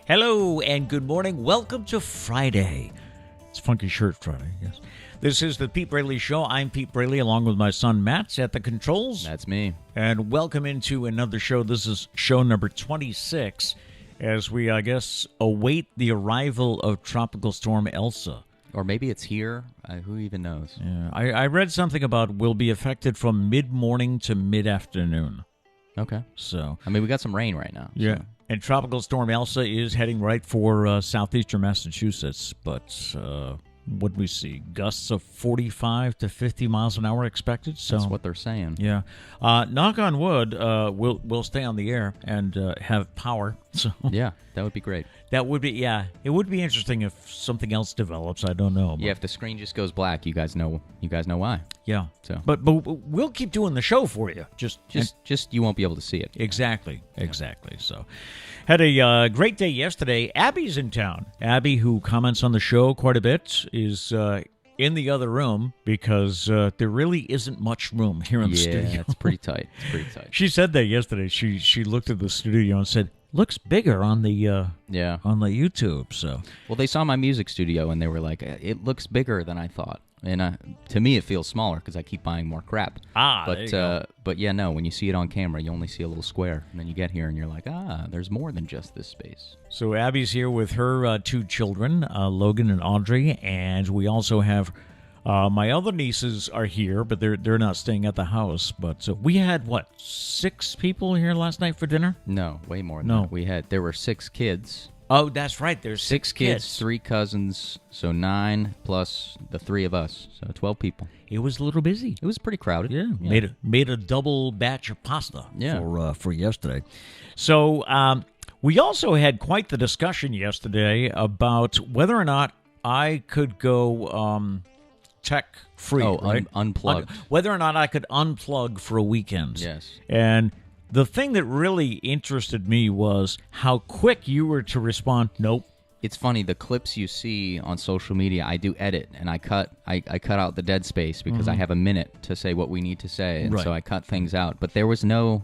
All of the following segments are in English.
Hello and good morning. Welcome to Friday. It's Funky Shirt Friday, yes. This is the Pete Braley Show. I'm Pete Braley along with my son Matt at the controls. That's me. And welcome into another show. This is show number 26 as we, I guess, await the arrival of Tropical Storm Elsa. Or maybe it's here. Who even knows? Yeah, I read something about will be affected from mid-morning to mid-afternoon. Okay. So, I mean, we got some rain right now. yeah. So. And Tropical Storm Elsa is heading right for southeastern Massachusetts. But what do we see? Gusts of 45 to 50 miles an hour expected. So That's what they're saying. yeah. Knock on wood, we'll stay on the air and have power. So Yeah, that would be great. that would be, yeah. It would be interesting if something else develops. I don't know. But, Yeah, if the screen just goes black, you guys know why. yeah. So. But we'll keep doing the show for you. Just You won't be able to see it. Exactly. So, had a great day yesterday. Abby's in town. Abby, who comments on the show quite a bit, is in the other room because there really isn't much room here in the studio. Yeah, it's pretty tight. She said that yesterday. She looked at the studio and said, "Looks bigger on the Yeah. on the YouTube." So, Well, they saw my music studio and they were like, "It looks bigger than I thought." And to me, it feels smaller because I keep buying more crap. there you go. But yeah, no. When you see it on camera, you only see a little square, and then you get here and you're like, there's more than just this space. So Abby's here with her two children, Logan and Audrey, and we also have my other nieces are here, but they're not staying at the house. But we had 6 people here last night for dinner? No, way more than No. that. There were 6 kids. Oh, that's right. There's 6 kids, 3 cousins, so 9 plus the 3 of us, so 12 people. It was a little busy. It was pretty crowded. Yeah. Made a double batch of pasta Yeah. for yesterday. So we also had quite the discussion yesterday about whether or not I could go tech free. Oh, right? unplugged. Whether or not I could unplug for a weekend. Yes. And the thing that really interested me was how quick you were to respond. Nope. It's funny, the clips you see on social media, I do edit, and I cut out the dead space because I have a minute to say what we need to say, and Right. so I cut things out. But there was no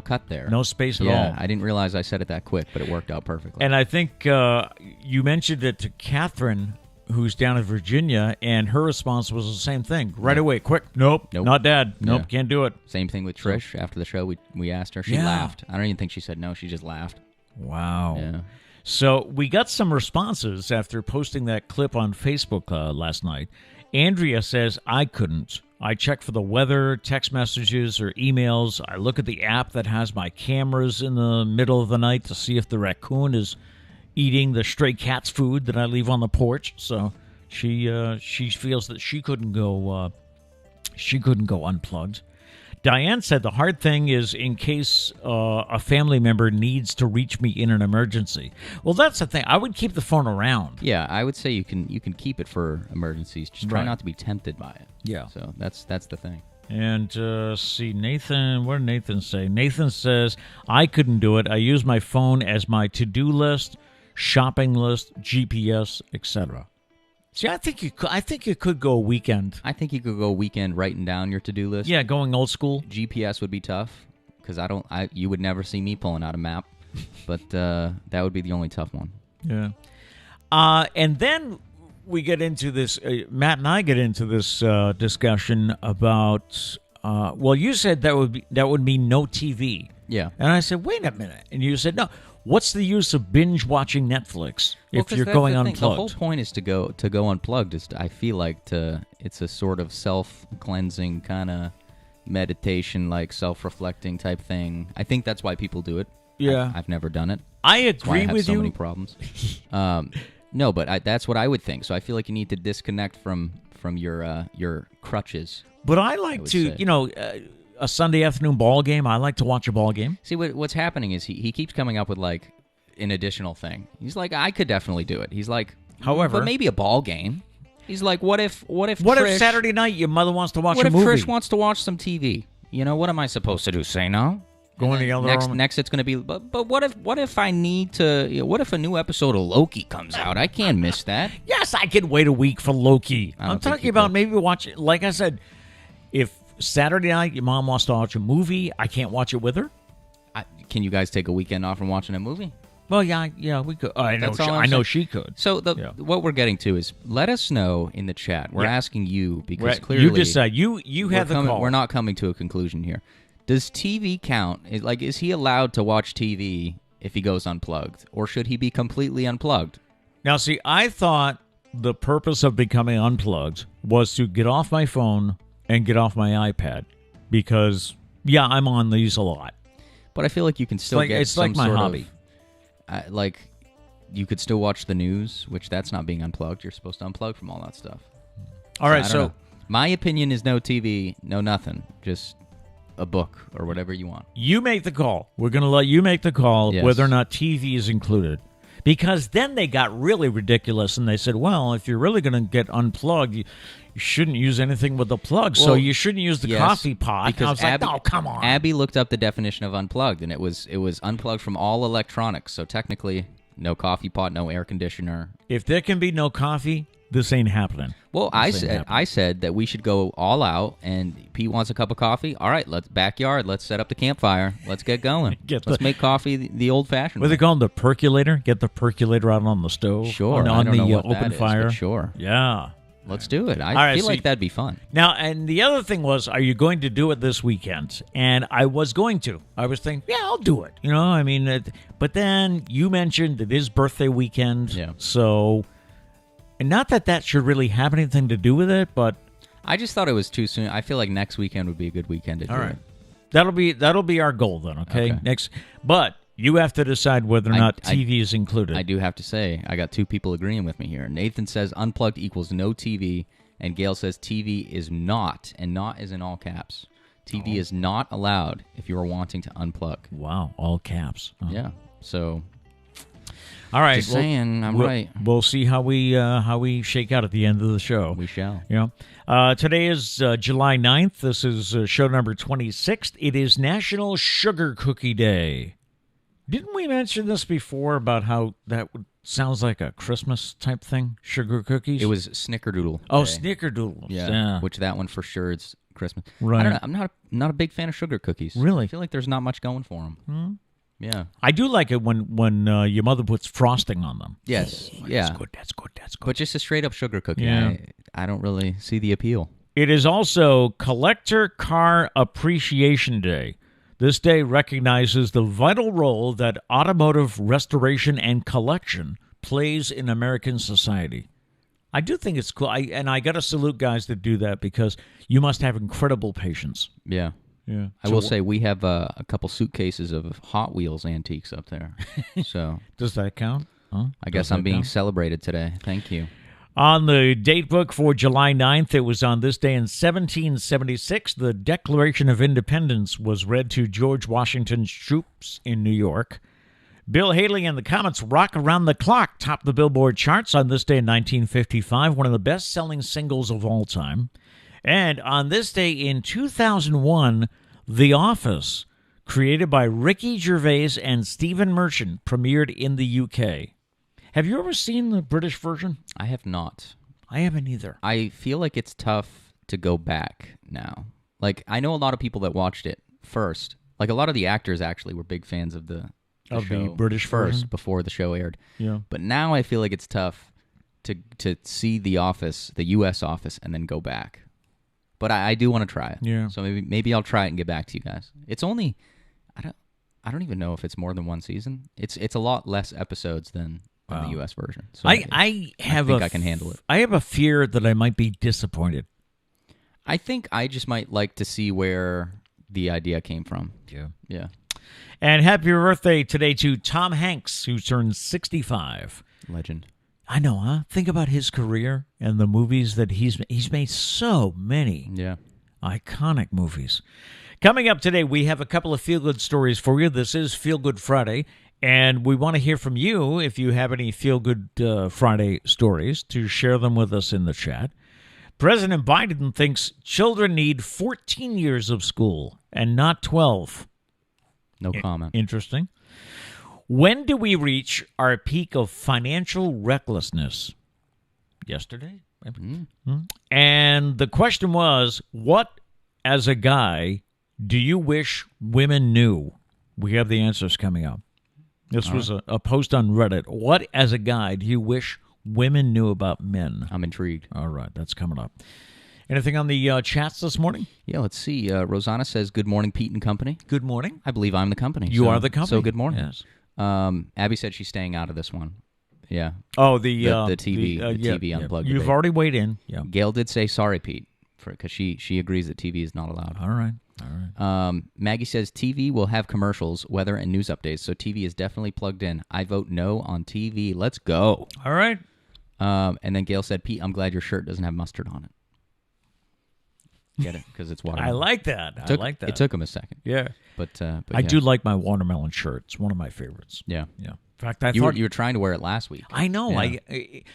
cut there. No space at Yeah, all. I didn't realize I said it that quick, but it worked out perfectly. And I think you mentioned it to Catherine, who's down in Virginia, and her response was the same thing. Right away, quick. Nope. Not Dad. Nope, Yeah. can't do it. Same thing with Trish. After the show, we asked her. She Yeah. laughed. I don't even think she said no. She just laughed. Wow. Yeah. So we got some responses after posting that clip on Facebook last night. Andrea says, I couldn't. I check for the weather, text messages, or emails. I look at the app that has my cameras in the middle of the night to see if the raccoon is eating the stray cat's food that I leave on the porch. So she feels that she couldn't go unplugged. Diane said the hard thing is in case a family member needs to reach me in an emergency. Well, that's the thing. I would keep the phone around. Yeah, I would say you can keep it for emergencies. Just try Right. not to be tempted by it. Yeah. So that's the thing. And see, Nathan, what did Nathan say? Nathan says, I couldn't do it. I use my phone as my to-do list, shopping list, GPS, etc. See, I think you could go a weekend. I think you could go a weekend writing down your to-do list. Yeah, going old school. GPS would be tough because you would never see me pulling out a map, but that would be the only tough one. Yeah. And then we get into this, Matt and I get into this discussion about, well, you said that would mean no TV. Yeah. And I said, wait a minute. And you said, no, what's the use of binge watching Netflix Well, if 'cause you're that's going the thing. unplugged? The whole point is to go unplugged. I feel like it's a sort of self-cleansing kind of meditation, like self-reflecting type thing. I think that's why people do it. Yeah. I've never done it. I That's why I agree have with so you. many problems. No, but that's what I would think. So I feel like you need to disconnect from your crutches. But I like would to, say. a Sunday afternoon ball game. I like to watch a ball game. See, what's happening is he keeps coming up with like an additional thing. He's like, I could definitely do it. He's like, However- but maybe a ball game. He's like, what if What Trish, if Saturday night your mother wants to watch what a if movie? Trish wants to watch some TV? You know, what am I supposed to do? Say no? Go in the other room. Next it's going to be, but what if I need to? What if a new episode of Loki comes out? I can't miss that. Yes, I can wait a week for Loki. I don't I'm think talking you about could. maybe watch. Like I said, if Saturday night your mom wants to watch a movie, I can't watch it with her. Can you guys take a weekend off from watching a movie? Well, yeah, we could. I know. That's all I I'm know saying. she could. So what we're getting to is, let us know in the chat. We're asking you because clearly you decide. You have the call. We're not coming to a conclusion here. Does TV count? Is he allowed to watch TV if he goes unplugged, or should he be completely unplugged? Now, see, I thought the purpose of becoming unplugged was to get off my phone and get off my iPad because, I'm on these a lot. But I feel like you can still get it's some like my sort hobby. Of, you could still watch the news, which that's not being unplugged. You're supposed to unplug from all that stuff. All right, I don't know. My opinion is no TV, no nothing. Just a book or whatever you want. You make the call. We're going to let you make the call whether or not TV is included. Because then they got really ridiculous and they said, well, if you're really going to get unplugged, you shouldn't use anything with a plug. So you shouldn't use the coffee pot. Because I was like, no, come on. Abby looked up the definition of unplugged, and it was unplugged from all electronics. So technically, no coffee pot, no air conditioner. If there can be no coffee, this ain't happening. Well, I said that we should go all out, and Pete wants a cup of coffee. All right, let's set up the campfire. Let's get going. Let's make coffee the old-fashioned way. What do they call them? The percolator? Get the percolator out on the stove? Sure. On I don't know the what open that fire? Is, sure. Yeah. Let's do it. I feel like that'd be fun. Now, and the other thing was, are you going to do it this weekend? And I was going to. I was thinking, I'll do it. But then you mentioned it is birthday weekend. Yeah. So, and not that should really have anything to do with it, but I just thought it was too soon. I feel like next weekend would be a good weekend to do it. That'll be our goal then, okay? But you have to decide whether or not TV is included. I do have to say, I got two people agreeing with me here. Nathan says unplugged equals no TV, and Gail says TV is not, and not is in all caps. TV is not allowed if you are wanting to unplug. Wow, all caps. Oh. Yeah, so... All right, just saying, I'm right. We'll see how we shake out at the end of the show. We shall. Today is July 9th. This is show number 26. It is National Sugar Cookie Day. Didn't we mention this before about how that sounds like a Christmas type thing? Sugar cookies? It was Snickerdoodle. Oh, Snickerdoodles. Yeah. Which that one for sure is Christmas. Right. I don't know. I'm not a big fan of sugar cookies. Really? I feel like there's not much going for them. Yeah. I do like it when your mother puts frosting on them. Yes. Oh, yeah. That's good. But just a straight up sugar cookie. Yeah. I don't really see the appeal. It is also Collector Car Appreciation Day. This day recognizes the vital role that automotive restoration and collection plays in American society. I do think it's cool. I got to salute guys that do that because you must have incredible patience. Yeah. Yeah. I will say we have a couple suitcases of Hot Wheels antiques up there. So does that count? Huh? I guess I'm being celebrated today. Thank you. On the date book for July 9th, it was on this day in 1776, the Declaration of Independence was read to George Washington's troops in New York. Bill Haley and the Comets' Rock Around the Clock topped the Billboard charts on this day in 1955, one of the best-selling singles of all time. And on this day in 2001, The Office, created by Ricky Gervais and Stephen Merchant, premiered in the UK. Have you ever seen the British version? I have not. I haven't either. I feel like it's tough to go back now. Like, I know a lot of people that watched it first. Like, a lot of the actors actually were big fans of the show the British first version? before the show aired. Yeah. But now I feel like it's tough to see The Office, the U.S. Office, and then go back. But I do want to try it. Yeah. So maybe I'll try it and get back to you guys. It's only I don't even know if it's more than one season. It's a lot less episodes than the U.S. version. So I think I can handle it. I have a fear that I might be disappointed. I think I just might like to see where the idea came from. Yeah. And happy birthday today to Tom Hanks, who turned 65. Legend. I know, huh? Think about his career and the movies that he's made. So many iconic movies. Coming up today, we have a couple of feel-good stories for you. This is Feel Good Friday, and we want to hear from you if you have any feel-good Friday stories to share them with us in the chat. President Biden thinks children need 14 years of school and not 12. No comment. Interesting. When do we reach our peak of financial recklessness? Yesterday? And the question was, what, as a guy, do you wish women knew? We have the answers coming up. This was a post on Reddit. What, as a guide, do you wish women knew about men? I'm intrigued. All right, that's coming up. Anything on the chats this morning? Yeah, let's see. Rosanna says, good morning, Pete and company. Good morning. I believe I'm the company. You are the company. So good morning. Yes. Abby said she's staying out of this one. Yeah. Oh, the TV Unplugged. You've debate. already weighed in. Yeah. Gail did say sorry, Pete, because she agrees that TV is not allowed. All right. Maggie says TV will have commercials, weather, and news updates, so TV is definitely plugged in. I vote no on TV. Let's go. All right. And then Gail said, Pete, I'm glad your shirt doesn't have mustard on it. Get it? Because it's watermelon. I like that. It took him a second. Yeah. But I do like my watermelon shirt. It's one of my favorites. Yeah. Yeah. In fact, I you thought... You were trying to wear it last week. I know. Yeah. It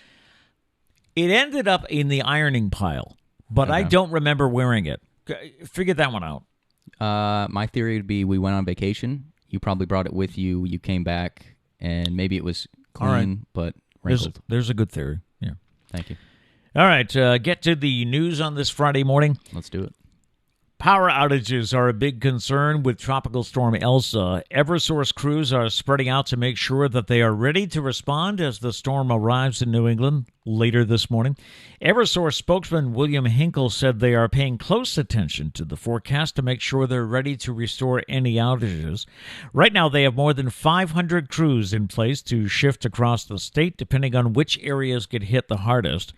ended up in the ironing pile, but I Okay. don't remember wearing it. Figure that one out. My theory would be we went on vacation. You probably brought it with you. You came back, and maybe it was clean, All right. but wrinkled. There's a good theory. Yeah. Thank you. All right. Get to the news on this Friday morning. Let's do it. Power outages are a big concern with Tropical Storm Elsa. Eversource crews are spreading out to make sure that they are ready to respond as the storm arrives in New England later this morning. Eversource spokesman William Hinkle said they are paying close attention to the forecast to make sure they're ready to restore any outages. Right now, they have more than 500 crews in place to shift across the state, depending on which areas get hit the hardest.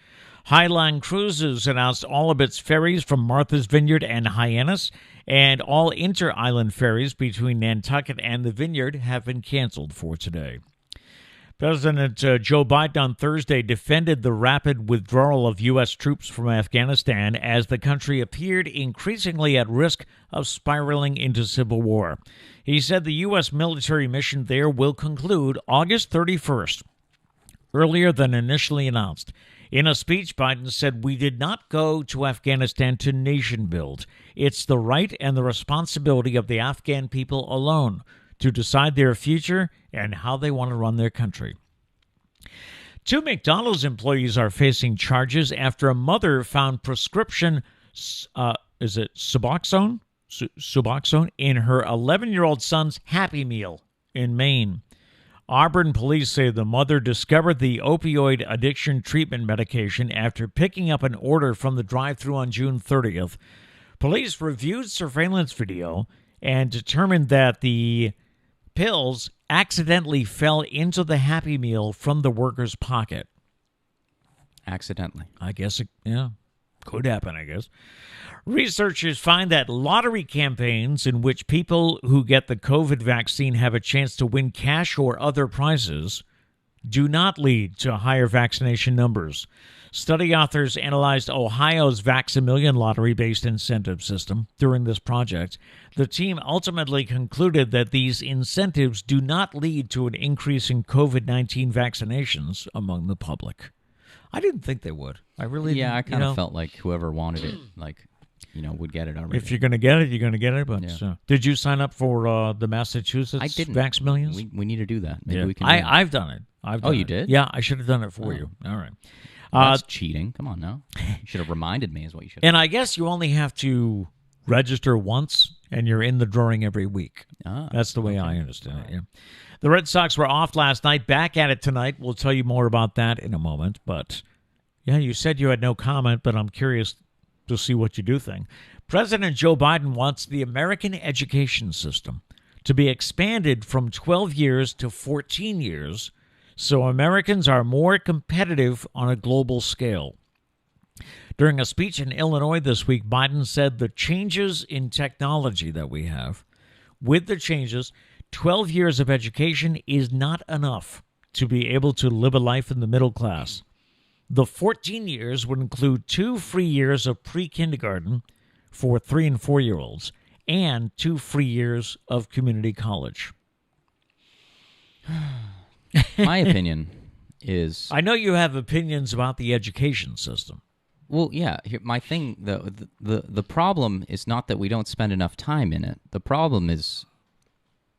Highline Cruises announced all of its ferries from Martha's Vineyard and Hyannis, and all inter-island ferries between Nantucket and the Vineyard have been canceled for today. President Joe Biden on Thursday defended the rapid withdrawal of U.S. troops from Afghanistan as the country appeared increasingly at risk of spiraling into civil war. He said the U.S. military mission there will conclude August 31st, earlier than initially announced. In a speech, Biden said, "We did not go to Afghanistan to nation build. It's the right and the responsibility of the Afghan people alone to decide their future and how they want to run their country." 2 McDonald's employees are facing charges after a mother found prescription, Suboxone in her 11-year-old son's Happy Meal in Maine. Auburn police say the mother discovered the opioid addiction treatment medication after picking up an order from the drive-thru on June 30th. Police reviewed surveillance video and determined that the pills accidentally fell into the Happy Meal from the worker's pocket. Accidentally. I guess could happen, I guess. Researchers find that lottery campaigns in which people who get the COVID vaccine have a chance to win cash or other prizes do not lead to higher vaccination numbers. Study authors analyzed Ohio's Vax-A-Million lottery-based incentive system during this project. The team ultimately concluded that these incentives do not lead to an increase in COVID-19 vaccinations among the public. I didn't think they would. I really didn't. I kind of felt like whoever wanted it, would get it already. If you're going to get it, you're going to get it. But did you sign up for the Massachusetts I didn't. Vax Millions? We need to do that. Maybe we can. I've done it. You did? Yeah, I should have done it for you. All right. That's cheating. Come on now. You should have reminded me is what you should have. And I guess you only have to register once, and you're in the drawing every week. That's the way I understand it, yeah. The Red Sox were off last night, back at it tonight. We'll tell you more about that in a moment. But, yeah, you said you had no comment, but I'm curious to see what you do think. President Joe Biden wants the American education system to be expanded from 12 years to 14 years so Americans are more competitive on a global scale. During a speech in Illinois this week, Biden said the changes in technology that we have, with the changes, 12 years of education is not enough to be able to live a life in the middle class. The 14 years would include 2 free years of pre-kindergarten for 3- and 4-year-olds and 2 free years of community college. My opinion is... I know you have opinions about the education system. Well, yeah. My thing, the problem is not that we don't spend enough time in it. The problem is,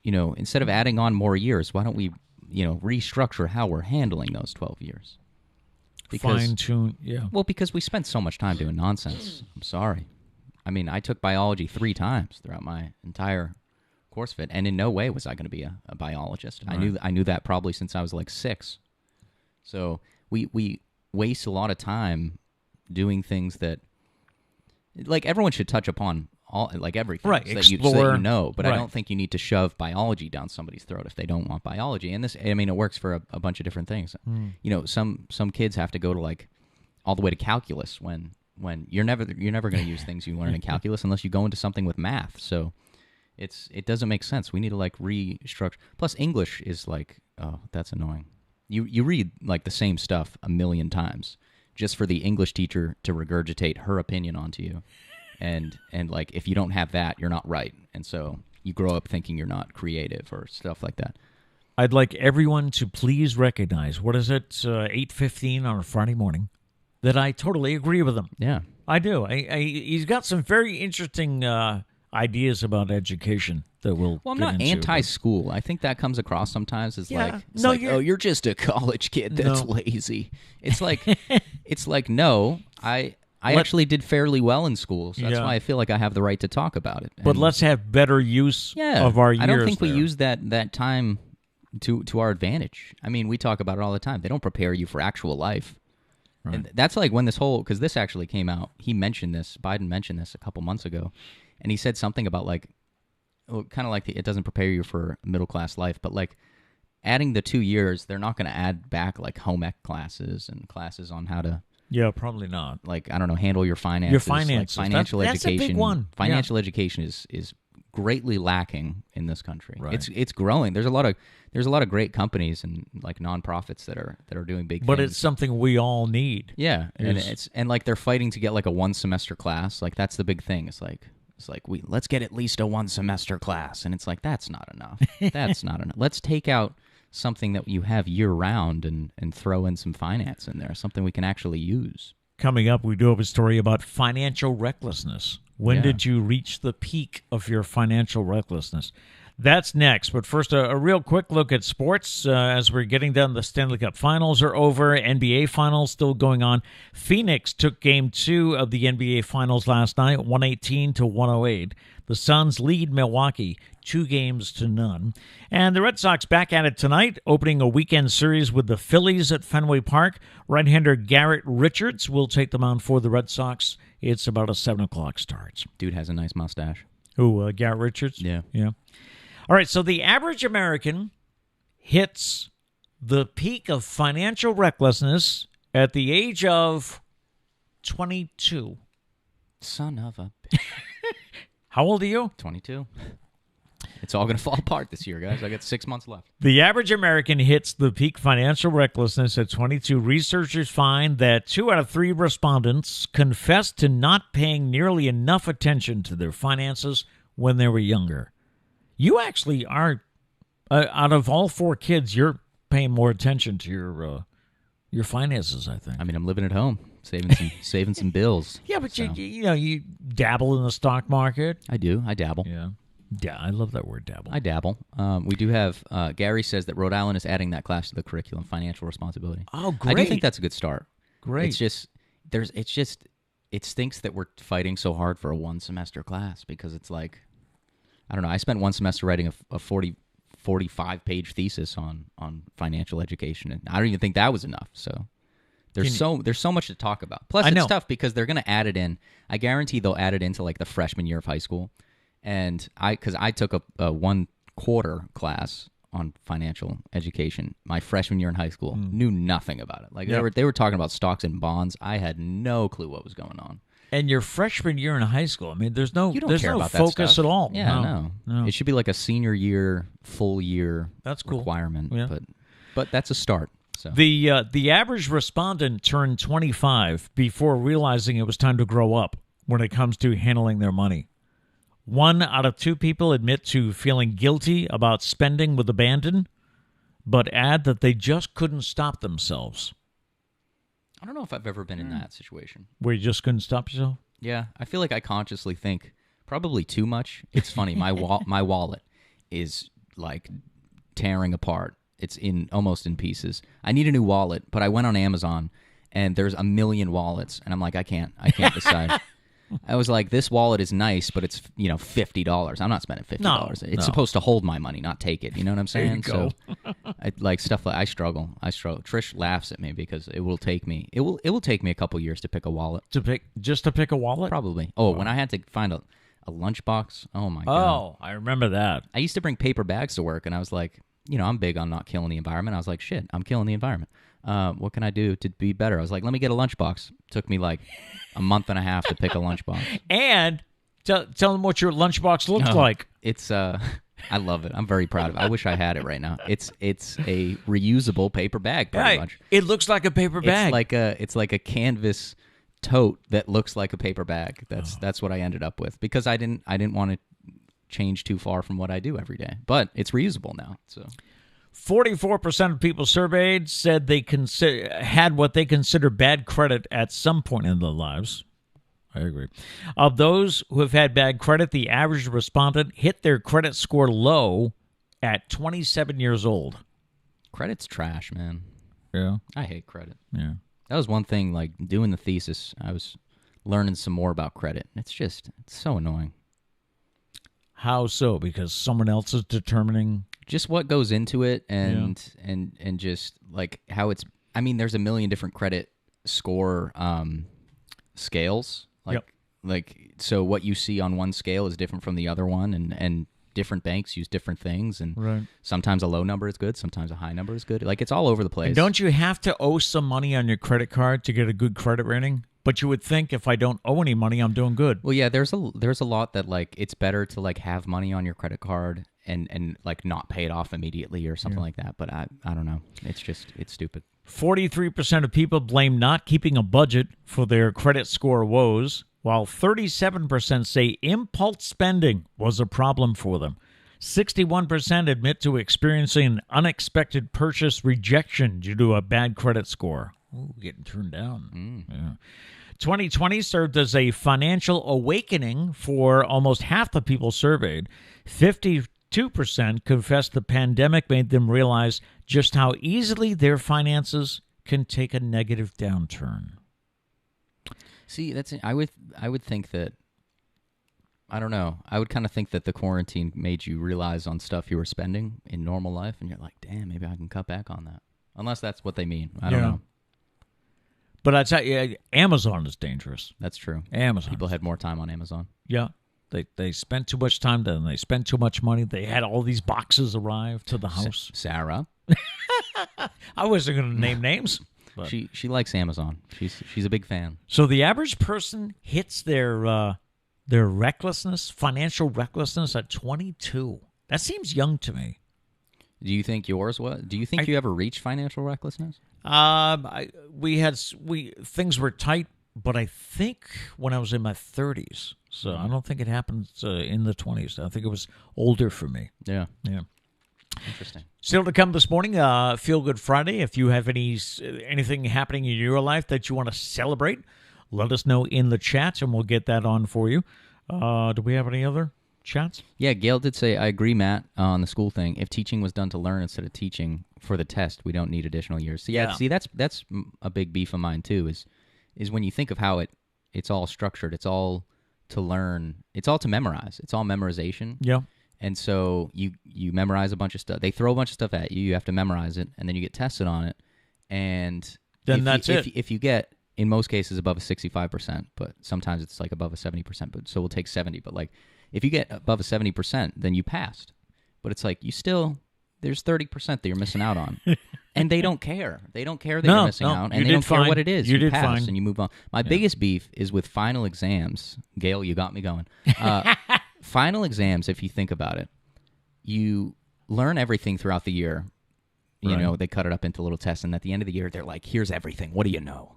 instead of adding on more years, why don't we, restructure how we're handling those 12 years? Fine-tune, yeah. Well, because we spend so much time doing nonsense. I'm sorry. I mean, I took biology 3 times throughout my entire course fit. And in no way was I going to be a biologist. Right. I knew that probably since I was like 6. So we waste a lot of time doing things that, like, everyone should touch upon everything, Right, so that explore. you know. But Right. I don't think you need to shove biology down somebody's throat if they don't want biology. And this, I mean, it works for a bunch of different things. You know, some kids have to go to like all the way to calculus when you're never going to use things you learn in calculus unless you go into something with math. So it doesn't make sense. We need to like restructure. Plus, English is like, oh, that's annoying. You read like the same stuff a million times just for the English teacher to regurgitate her opinion onto you. And like, if you don't have that, you're not right. And so you grow up thinking you're not creative or stuff like that. I'd like everyone to please recognize, what is it, 8:15 on a Friday morning, that I totally agree with him. Yeah. I do. He's got some very interesting ideas about education that we'll Well, I'm get not into. anti-school. I think that comes across sometimes as Yeah. oh, you're just a college kid that's lazy. It's like, no, I actually did fairly well in school, so that's why I feel like I have the right to talk about it. But let's have better use of our years. I don't think we there. use that time to our advantage. I mean, we talk about it all the time. They don't prepare you for actual life. Right. And that's like when because this actually came out, Biden mentioned this a couple months ago, and he said something about like, kind of like it doesn't prepare you for middle-class life, but like adding the 2 years, they're not going to add back like home ec classes and classes on how to, Yeah, probably not. like, I don't know, handle your finances. Your finances. Like financial That's education. a big one. Financial education is greatly lacking in this country. Right. It's growing. There's a lot of great companies and like nonprofits that are doing big But things. it's something we all need. Yeah, and like they're fighting to get like a 1 semester class. Like that's the big thing. It's like let's get at least a 1 semester class, and it's like that's not enough. That's not enough. Let's take out something that you have year round and throw in some finance in there, something we can actually use. Coming up, we do have a story about financial recklessness. When did you reach the peak of your financial recklessness? That's next. But first, a real quick look at sports as we're getting done. The Stanley Cup Finals are over. NBA Finals still going on. Phoenix took Game 2 of the NBA Finals last night, 118-108. The Suns lead Milwaukee 2-0. And the Red Sox back at it tonight, opening a weekend series with the Phillies at Fenway Park. Right-hander Garrett Richards will take the mound for the Red Sox. It's about a 7 o'clock start. Dude has a nice mustache. Who, Garrett Richards? Yeah. All right, so the average American hits the peak of financial recklessness at the age of 22. Son of a bitch. How old are you? 22. It's all going to fall apart this year, guys. I got 6 months left. The average American hits the peak financial recklessness at 22. Researchers find that 2 out of 3 respondents confessed to not paying nearly enough attention to their finances when they were younger. You actually are, out of all 4 kids, you're paying more attention to your finances, I think. I mean, I'm living at home, saving some bills. Yeah, but so. you dabble in the stock market. I do. I dabble. Yeah, I love that word, dabble. I dabble. We do have Gary says that Rhode Island is adding that class to the curriculum, financial responsibility. Oh, great! I do think that's a good start. Great. It stinks that we're fighting so hard for a 1 semester class because it's like, I don't know. I spent 1 semester writing a 45-page thesis on financial education, and I don't even think that was enough. So there's so much to talk about. Plus, it's tough because they're going to add it in. I guarantee they'll add it into like the freshman year of high school. And because I took a 1/4 class on financial education my freshman year in high school, knew nothing about it. Like they were talking about stocks and bonds. I had no clue what was going on. And your freshman year in high school, I mean, there's no about focus at all. Yeah, no. It should be like a senior year, full year That's cool. requirement. Yeah. But that's a start. So the average respondent turned 25 before realizing it was time to grow up when it comes to handling their money. 1 out of 2 people admit to feeling guilty about spending with abandon, but add that they just couldn't stop themselves. I don't know if I've ever been in that situation. Where you just couldn't stop yourself? Yeah, I feel like I consciously think probably too much. It's funny. My wallet is like tearing apart. It's almost in pieces. I need a new wallet, but I went on Amazon and there's a million wallets, and I'm like, I can't decide. I was like, this wallet is nice, but it's, $50. I'm not spending $50. It's supposed to hold my money, not take it. You know what I'm saying? There you go. So I like stuff like I struggle. Trish laughs at me because it will take me a couple years to pick a wallet. To pick a wallet? Probably. Oh, when I had to find a lunchbox, oh my God. Oh, I remember that. I used to bring paper bags to work, and I was like, I'm big on not killing the environment. I was like, shit, I'm killing the environment. What can I do to be better? I was like, let me get a lunchbox. Took me like a month and a half to pick a lunchbox. And tell them what your lunchbox looks like. It's I love it. I'm very proud of it. I wish I had it right now. It's a reusable paper bag, pretty much. It looks like a paper bag. It's like a canvas tote that looks like a paper bag. That's what I ended up with because I didn't want to change too far from what I do every day. But it's reusable now. So 44% of people surveyed said they had what they consider bad credit at some point in their lives. I agree. Of those who have had bad credit, the average respondent hit their credit score low at 27 years old. Credit's trash, man. Yeah. I hate credit. Yeah. That was one thing, like, doing the thesis, I was learning some more about credit. It's so annoying. How so? Because someone else is determining just what goes into it and just like how it's. I mean, there's a million different credit score scales. So what you see on one scale is different from the other one, and different banks use different things, and sometimes a low number is good, sometimes a high number is good. Like, it's all over the place. And don't you have to owe some money on your credit card to get a good credit rating? But you would think if I don't owe any money, I'm doing good. Well, yeah, there's a lot that, like, it's better to, like, have money on your credit card and like not pay it off immediately or something like that. But I don't know. It's stupid. 43% of people blame not keeping a budget for their credit score woes, while 37% say impulse spending was a problem for them. 61% admit to experiencing an unexpected purchase rejection due to a bad credit score. Ooh, getting turned down. Yeah. 2020 served as a financial awakening for almost half the people surveyed. 52% confessed the pandemic made them realize just how easily their finances can take a negative downturn. See, I would think that, I don't know, I would kind of think that the quarantine made you realize on stuff you were spending in normal life, and you're like, damn, maybe I can cut back on that. Unless that's what they mean. I don't know. But I tell you, Amazon is dangerous. That's true. Amazon. People had more time on Amazon. Yeah. They spent too much time, then they spent too much money. They had all these boxes arrive to the house. Sarah. I wasn't going to name names. But. She likes Amazon. She's a big fan. So the average person hits their recklessness, financial recklessness, at 22. That seems young to me. Do you think yours was? Do you think you ever reached financial recklessness? Things were tight, but I think when I was in my 30s. So I don't think it happened in the 20s. I think it was older for me. Yeah. Yeah. Interesting. Still to come this morning, Feel Good Friday. If you have anything happening in your life that you want to celebrate, let us know in the chat, and we'll get that on for you. Do we have any other chats? Yeah, Gail did say, I agree, Matt, on the school thing. If teaching was done to learn instead of teaching for the test, we don't need additional years. So see, that's a big beef of mine too, is when you think of how it's all structured, it's all to learn, it's all to memorize. It's all memorization. Yeah. And so you memorize a bunch of stuff. They throw a bunch of stuff at you. You have to memorize it, and then you get tested on it. And then that's it. If you get, in most cases, above a 65%, but sometimes it's like above a 70%, but so we'll take 70. But like, if you get above a 70%, then you passed. But it's like, there's 30% that you're missing out on. And they don't care. They don't care that you're missing out, and they don't care what it is. You pass fine. And you move on. My biggest beef is with final exams. Gail, you got me going. Final exams, if you think about it, you learn everything throughout the year. You know, they cut it up into little tests, and at the end of the year, they're like, here's everything. What do you know?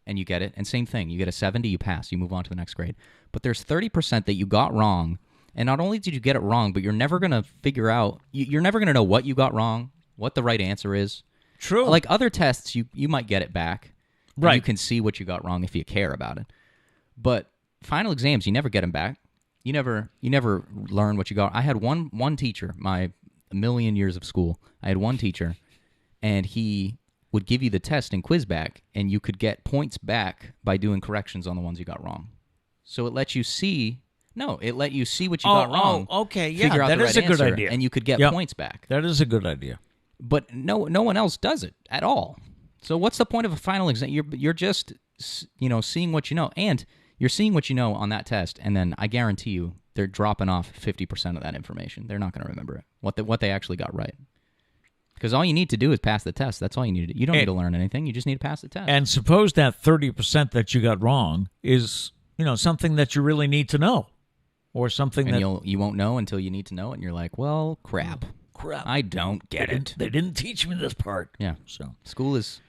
And you get it. And same thing. You get a 70, you pass. You move on to the next grade. But there's 30% that you got wrong, and not only did you get it wrong, but you're never going to figure out, you're never going to know what you got wrong, what the right answer is. True. Like other tests, you might get it back. Right. You can see what you got wrong if you care about it. But final exams, you never get them back. You never learn what you got. I had one teacher, my million years of school. I had one teacher, and he would give you the test and quiz back, and you could get points back by doing corrections on the ones you got wrong. So it lets you see. No, it let you see what you got wrong. Okay, yeah, figure out that the is right a good answer, idea. and you could get Yep. points back. That is a good idea. But no one else does it at all. So what's the point of a final exam? You're just seeing what you know, and you're seeing what you know on that test, and then I guarantee you they're dropping off 50% of that information. They're not going to remember it. What they actually got right. Because all you need to do is pass the test. That's all you need to do. You don't need to learn anything. You just need to pass the test. And suppose that 30% that you got wrong is, something that you really need to know, or something and that you won't know until you need to know it, and you're like, well, crap. I don't get it. They didn't teach me this part. Yeah. So school is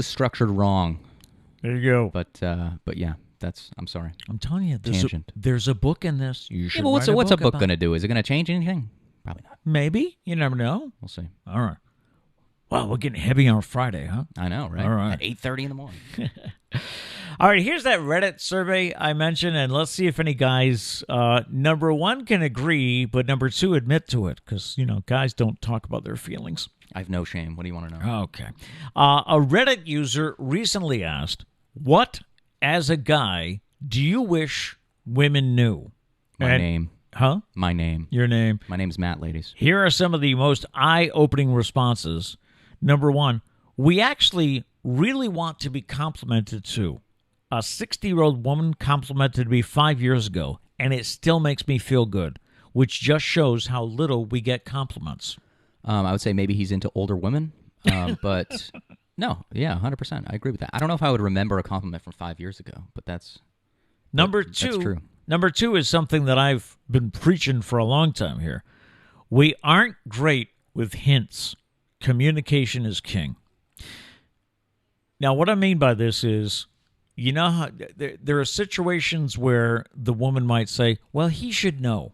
structured wrong. there you go. But yeah, I'm sorry. I'm telling you, Tangent. there's a book in this. You should. Yeah, but what's a book about going to do? Is it going to change anything? Probably not. Maybe. You never know. We'll see. All right. Wow, we're getting heavy on Friday, huh? I know, right? All right. At 8:30 in the morning. All right, here's that Reddit survey I mentioned, and let's see if any guys, number one, can agree, but number two, admit to it, because, guys don't talk about their feelings. I have no shame. What do you want to know? Okay. A Reddit user recently asked, what, as a guy, do you wish women knew? My name. Huh? My name. Your name. My name's Matt, ladies. Here are some of the most eye-opening responses. Number one, we actually really want to be complimented too. A 60-year-old woman complimented me 5 years ago, and it still makes me feel good, which just shows how little we get compliments. I would say maybe he's into older women, but no, yeah, 100%. I agree with that. I don't know if I would remember a compliment from 5 years ago, but that's That's true. Number two is something that I've been preaching for a long time here. We aren't great with hints. Communication is king. Now, what I mean by this is, how there are situations where the woman might say, well, he should know.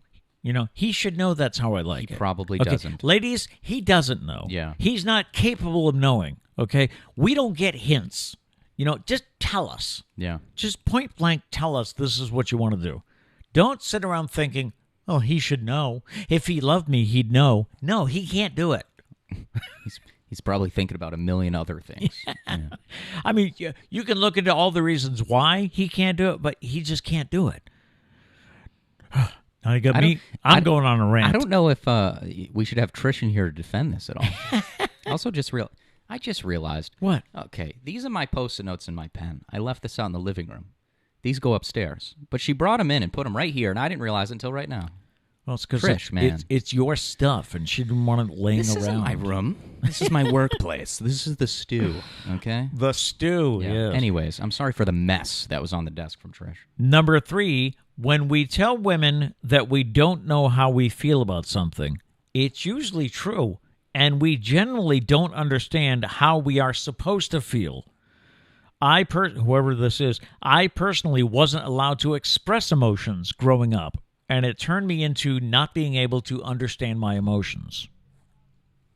He should know that's how I like it. He probably Okay, doesn't. Ladies, he doesn't know. Yeah. He's not capable of knowing, okay? We don't get hints. Just tell us. Yeah. Just point blank tell us this is what you want to do. Don't sit around thinking, oh, he should know. If he loved me, he'd know. No, he can't do it. He's probably thinking about a million other things. Yeah. I mean, you can look into all the reasons why he can't do it, but he just can't do it. Now you got me. I'm going on a rant. I don't know if we should have Trish in here to defend this at all. Also, I just realized. What? Okay, these are my Postit Notes in my pen. I left this out in the living room. These go upstairs. But she brought them in and put them right here, and I didn't realize it until right now. Well, it's because Trish, man. It's your stuff, and she didn't want it laying around. This isn't my room. This is my workplace. This is the stew, okay? The stew, Yeah. yes. Anyways, I'm sorry for the mess that was on the desk from Trish. Number three, when we tell women that we don't know how we feel about something, it's usually true, and we generally don't understand how we are supposed to feel. Whoever this is, I personally wasn't allowed to express emotions growing up, and it turned me into not being able to understand my emotions.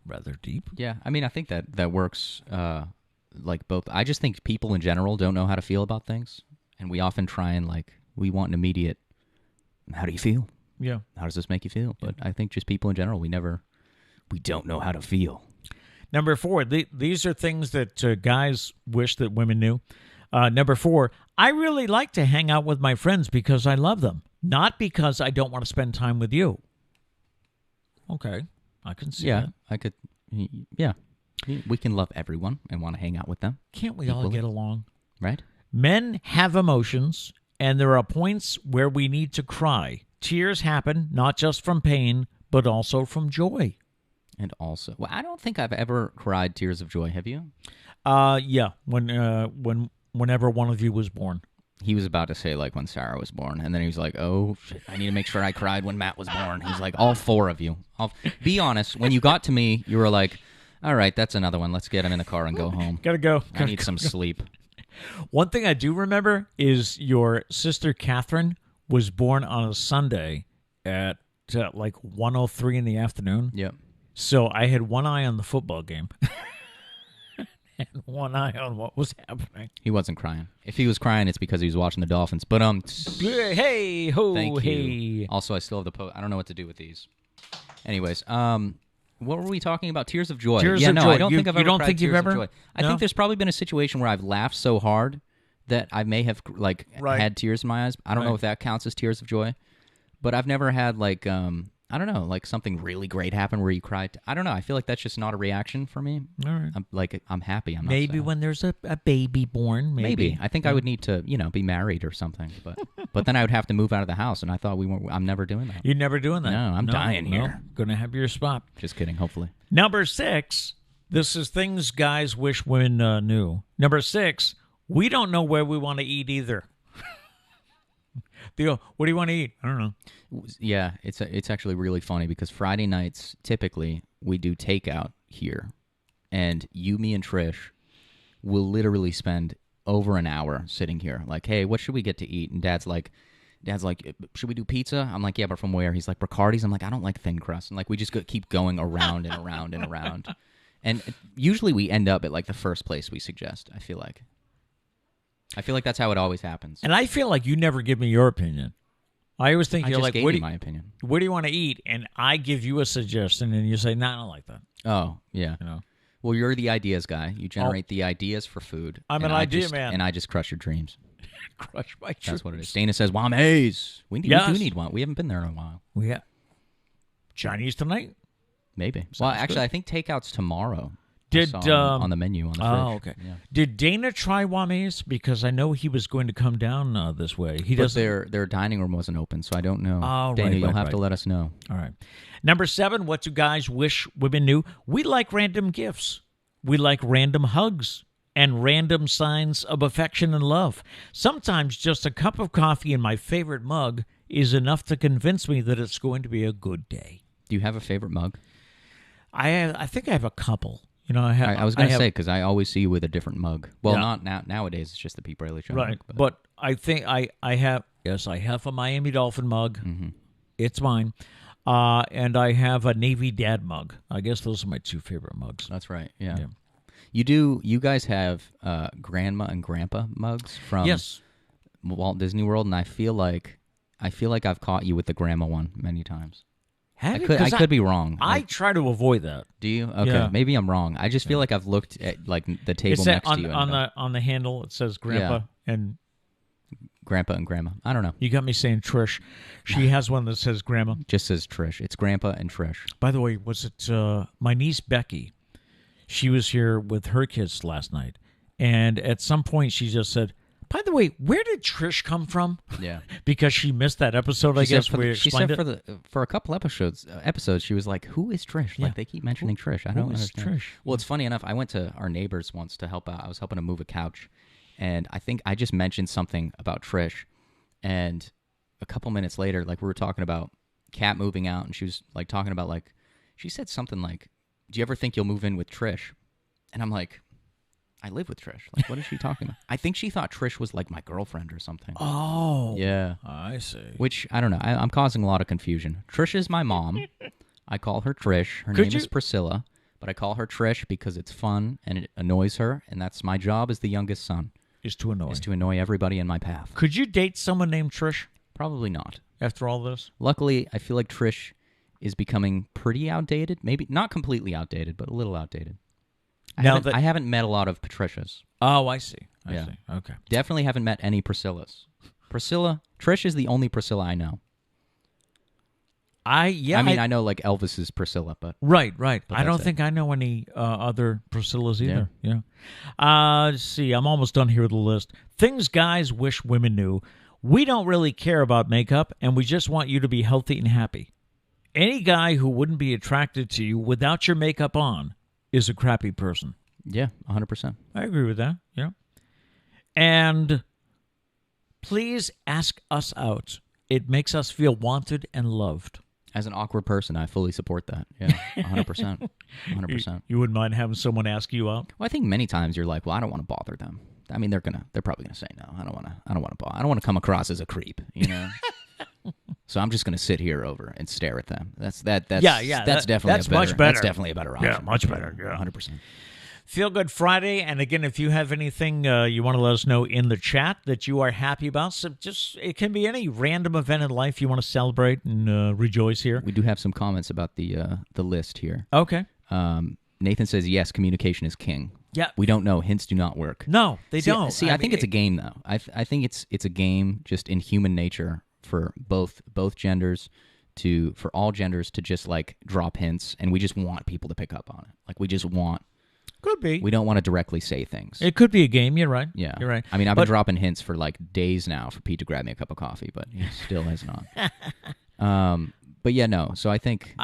Rather deep. Yeah, I mean, I think that works like both. I just think people in general don't know how to feel about things, and we often try and, we want an immediate, how do you feel? Yeah. How does this make you feel? But I think just people in general, we don't know how to feel. Number four, these are things that guys wish that women knew. Number four, I really like to hang out with my friends because I love them, not because I don't want to spend time with you. Okay, I can see that. I could. Yeah, we can love everyone and want to hang out with them. Can't we all get along? Right? Men have emotions, and there are points where we need to cry. Tears happen not just from pain, but also from joy. And also, well, I don't think I've ever cried tears of joy. Have you? Yeah. Whenever one of you was born. He was about to say, when Sarah was born, and then he was like, oh, shit, I need to make sure I cried when Matt was born. He's like, all four of you. Be honest, when you got to me, you were like, all right, that's another one. Let's get him in the car and go home. Gotta go. I need some sleep. One thing I do remember is your sister Catherine was born on a Sunday at 1:03 in the afternoon. Yep. So I had one eye on the football game and one eye on what was happening. He wasn't crying. If he was crying, it's because he was watching the Dolphins. But hey ho, thank hey. you. Also, I still have the I don't know what to do with these. Anyways, what were we talking about? Tears of joy. Tears of joy. I don't think I've ever cried tears of joy. I No? think there's probably been a situation where I've laughed so hard that I may have had tears in my eyes. I don't know if that counts as tears of joy, but I've never had I don't know, like something really great happen where you cried. I don't know. I feel like that's just not a reaction for me. All right. I'm happy. I'm not maybe sad. when there's a baby born. Maybe. I think I would need to, be married or something. But then I would have to move out of the house, and I thought I'm never doing that. You're never doing that. No, I'm dying here. Going to have your spot. Just kidding. Hopefully. Number 6. This is things guys wish women knew. Number 6. We don't know where we want to eat either. They go, what do you want to eat? I don't know. Yeah, it's actually really funny because Friday nights, typically, we do takeout here. And you, me, and Trish will literally spend over an hour sitting here. Like, hey, what should we get to eat? And Dad's like, should we do pizza? I'm like, yeah, but from where? He's like, Riccardi's. I'm like, I don't like thin crust. And like, we just keep going around and around and around. And usually we end up at like the first place we suggest, I feel like. That's how it always happens. And I feel like you never give me your opinion. I always think you're like, my opinion. What do you want to eat? And I give you a suggestion, and you say, no, I don't like that. Oh, yeah. Well, you're the ideas guy. You generate the ideas for food. I'm an idea man. And I just crush your dreams. Crush my dreams. That's what it is. Dana says, Wames. We do need one. We haven't been there in a while. Yeah. Chinese tonight? Maybe. Well, actually, I think takeout's tomorrow. On the menu on the fridge. Oh, okay. Yeah. Did Dana try Wames? Because I know he was going to come down this way. But their dining room wasn't open, so I don't know. Oh, Dana, right, you'll have to let us know. All right. Number 7, what do guys wish women knew? We like random gifts. We like random hugs and random signs of affection and love. Sometimes just a cup of coffee in my favorite mug is enough to convince me that it's going to be a good day. Do you have a favorite mug? I think I have a couple. I was going to say, because I always see you with a different mug. Well, not now. Nowadays, it's just the Pete Braley Show. Right. Mug, but I think I have a Miami Dolphin mug. Mm-hmm. It's mine. And I have a Navy Dad mug. I guess those are my 2 favorite mugs. That's right. Yeah. You guys have Grandma and Grandpa mugs from Walt Disney World, and I feel like I've caught you with the grandma one many times. I could be wrong. I try to avoid that. Do you? Okay, yeah. Maybe I'm wrong. I just feel like I've looked at like the table next to you. On the handle it says Grandpa and Grandpa and Grandma. I don't know. You got me saying Trish. She has one that says Grandma. Just says Trish. It's Grandpa and Trish. By the way, was it my niece Becky? She was here with her kids last night, and at some point she just said, by the way, where did Trish come from? Yeah. Because she missed that episode, I guess, where she said for a couple episodes, she was like, who is Trish? Like, they keep mentioning Trish. I don't understand. Trish? Well, it's funny enough. I went to our neighbors once to help out. I was helping to move a couch, and I think I just mentioned something about Trish, and a couple minutes later, like, we were talking about Kat moving out, and she was, like, talking about, like, she said something like, do you ever think you'll move in with Trish? And I'm like, I live with Trish. Like, what is she talking about? I think she thought Trish was like my girlfriend or something. Oh. Yeah. I see. Which, I don't know. I'm causing a lot of confusion. Trish is my mom. I call her Trish. Her name is Priscilla, but I call her Trish because it's fun and it annoys her, and that's my job as the youngest son. Is to annoy everybody in my path. Could you date someone named Trish? Probably not. After all this? Luckily, I feel like Trish is becoming pretty outdated. Maybe not completely outdated, but a little outdated. I haven't met a lot of Patricias. Oh, I see. I see. Okay. Definitely haven't met any Priscillas. Trish is the only Priscilla I know. I know like Elvis's Priscilla, but right. But I don't think I know any other Priscillas either. Yeah. Let's see. I'm almost done here with the list. Things guys wish women knew. We don't really care about makeup, and we just want you to be healthy and happy. Any guy who wouldn't be attracted to you without your makeup on is a crappy person. Yeah, 100%. I agree with that. Yeah. And please ask us out. It makes us feel wanted and loved. As an awkward person, I fully support that. Yeah, 100%. 100%. You wouldn't mind having someone ask you out? Well, I think many times you're like, well, I don't want to bother them. I mean, they're probably gonna say no. I don't want to come across as a creep, you know. So I'm just gonna sit here over and stare at them. That's definitely much better. That's definitely a better option. Yeah, much better. Yeah, 100%. Feel Good Friday, and again, if you have anything you want to let us know in the chat that you are happy about, so it can be any random event in life you want to celebrate and rejoice here. We do have some comments about the list here. Okay. Nathan says yes, communication is king. Yeah. We don't know. Hints do not work. No, they don't. See, I think it's a game, though. I think it's a game just in human nature for both genders for all genders to just like drop hints, and we just want people to pick up on it. Like we just want. Could be. We don't want to directly say things. It could be a game. You're right. Yeah, you're right. I mean, I've been dropping hints for like days now for Pete to grab me a cup of coffee, but he still has not. But yeah, no. So I think